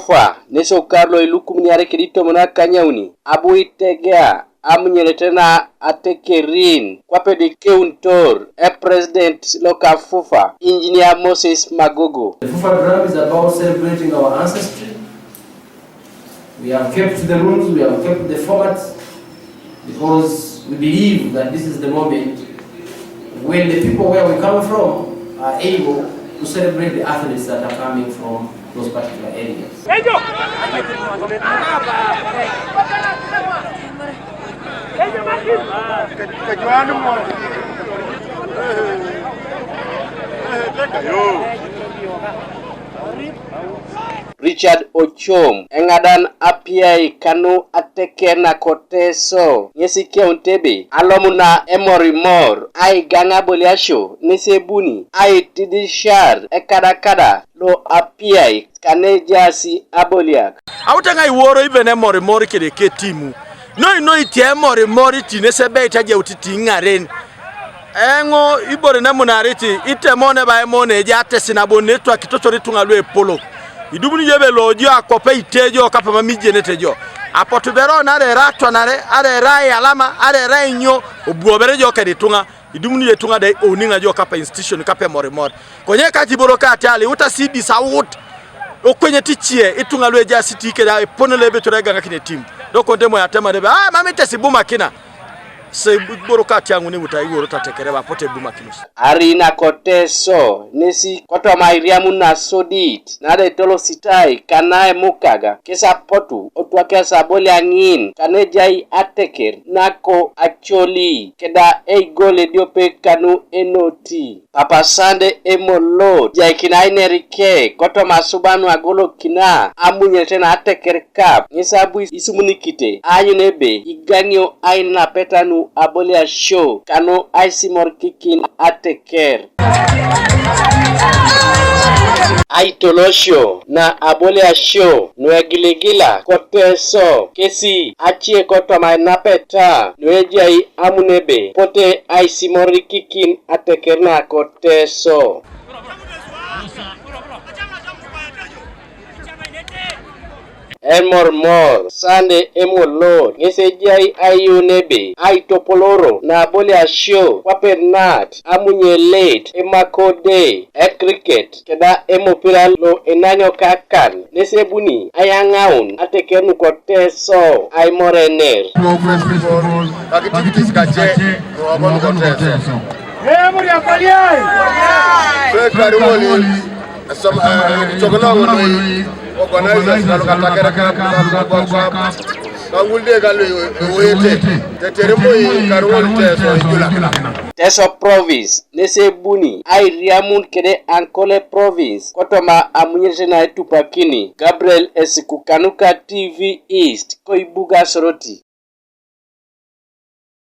Fufa neso Carlo ilukumni arekirito mona kanyauni abuitegea Amunyelet na Atekerin kwapedi keuntor president loka Fufa engineer Moses Magogo. The Fufa drum is about celebrating our ancestry. We have kept the rules, we have kept the formats because we believe that this is the moment when the people where we come from are able to celebrate the athletes that are coming from those particular areas. Richard Ochom engadan apiai kanu Ateker na koteso nyesi keuntebe alomuna Emorimor Aigang boliasho nisebuni tidishar ekadakada lo apiai kanejasi aboliak awutanga iworo ibene Emorimor kedeke timu no itie Emorimor tinesebe itaje utiti ngaren engo ibore na munariti itemone ba emone jate sinabonetwa akitochori tungalwe polo idumuni yebe lojo akope itejo kapama mijenetejo apotubero nare ratwa nare are rai alama are rai nyo obuobere jo keditunga idumuni yetunga dai oninga jo kapa institution kapa Emorimor konye kajiboro kati ali uta sibi sawut okwenye tichie itunga lweja city keda ponele betorega ngakine team dokontemo yatema debe mami tesibuma kina se borokati yangu ni mutaigo tatekereba pote buma kinus arina koteso nesi koto mairiamu na sodit nade tolo sitai kanae mukaga kesa potu otwake sabole angin kanejai Ateker nako acholi keda gole diope kanu enoti papa sande emolo jai kinaine rike koto masubanu agolo kina Amunyelet na Ateker cup nisabu isumunikite ayunebe igangyo aina petanu abolia show kano Aisimor kikin Ateker aitolosho na abolia show nwegiligila koteso kesi achie koto mainapeta nwejai amunebe pote Aisimor kikin Ateker na koteso Emorimor sande emolo ngesejai ayunebe aitopoloro na abolia show wapernat Amunyelet emakode cricket keda emopira lo enanyo kakan nesebuni ayangaun Ateker nukoteso aimorener activities kaje no koteso muri ampalia karoli some chokolongo no organizers na Ateker kangulde galo wete teteremo karoli teso jula Teso province nesebuni airiamun kede ankole province kotoma Amunyelet na etupakini Gabriel Esikukanuka TV East koibuga soroti.